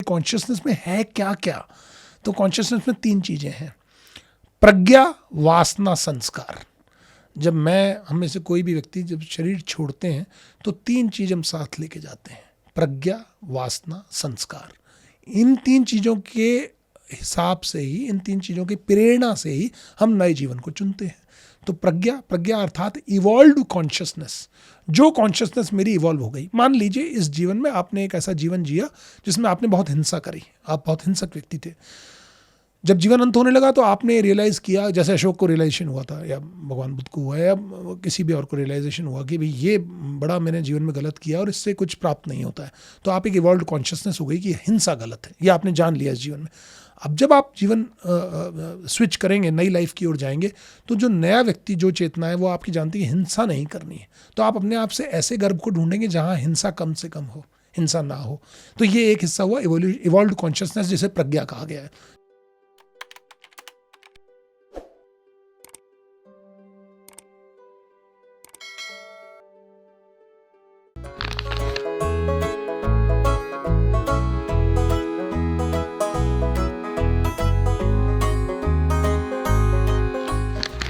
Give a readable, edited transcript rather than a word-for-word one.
Consciousness में है क्या क्या? तो कॉन्शियसनेस में 3 चीजें हैं: प्रज्ञा, वासना, संस्कार। जब हम में से कोई भी व्यक्ति जब शरीर छोड़ते हैं तो 3 चीज हम साथ लेके जाते हैं: प्रज्ञा, वासना, संस्कार। इन 3 चीजों के हिसाब से ही, इन 3 चीजों की प्रेरणा से ही हम नए जीवन को चुनते हैं। तो प्रज्ञा अर्थात इवॉल्व्ड कॉन्शियसनेस, जो कॉन्शियसनेस मेरी इवॉल्व हो गई। मान लीजिए इस जीवन में आपने एक ऐसा जीवन जिया जिसमें आपने बहुत हिंसा करी, आप बहुत हिंसक व्यक्ति थे। जब जीवन अंत होने लगा तो आपने रियलाइज किया, जैसे अशोक को रियलाइजेशन हुआ था, या भगवान बुद्ध को हुआ, या किसी भी और को रियलाइजेशन हुआ कि भाई ये बड़ा मैंने जीवन में गलत किया और इससे कुछ प्राप्त नहीं होता है। तो आप एक इवॉल्व्ड कॉन्शियसनेस हो गई कि हिंसा गलत है, ये आपने जान लिया इस जीवन में। अब जब आप जीवन स्विच करेंगे, नई लाइफ की ओर जाएंगे, तो जो नया व्यक्ति, जो चेतना है, वो आपकी जानती है हिंसा नहीं करनी है। तो आप अपने आप से ऐसे गर्भ को ढूंढेंगे जहाँ हिंसा कम से कम हो, हिंसा ना हो। तो ये एक हिस्सा हुआ इवॉल्व्ड कॉन्शियसनेस, जिसे प्रज्ञा कहा गया है।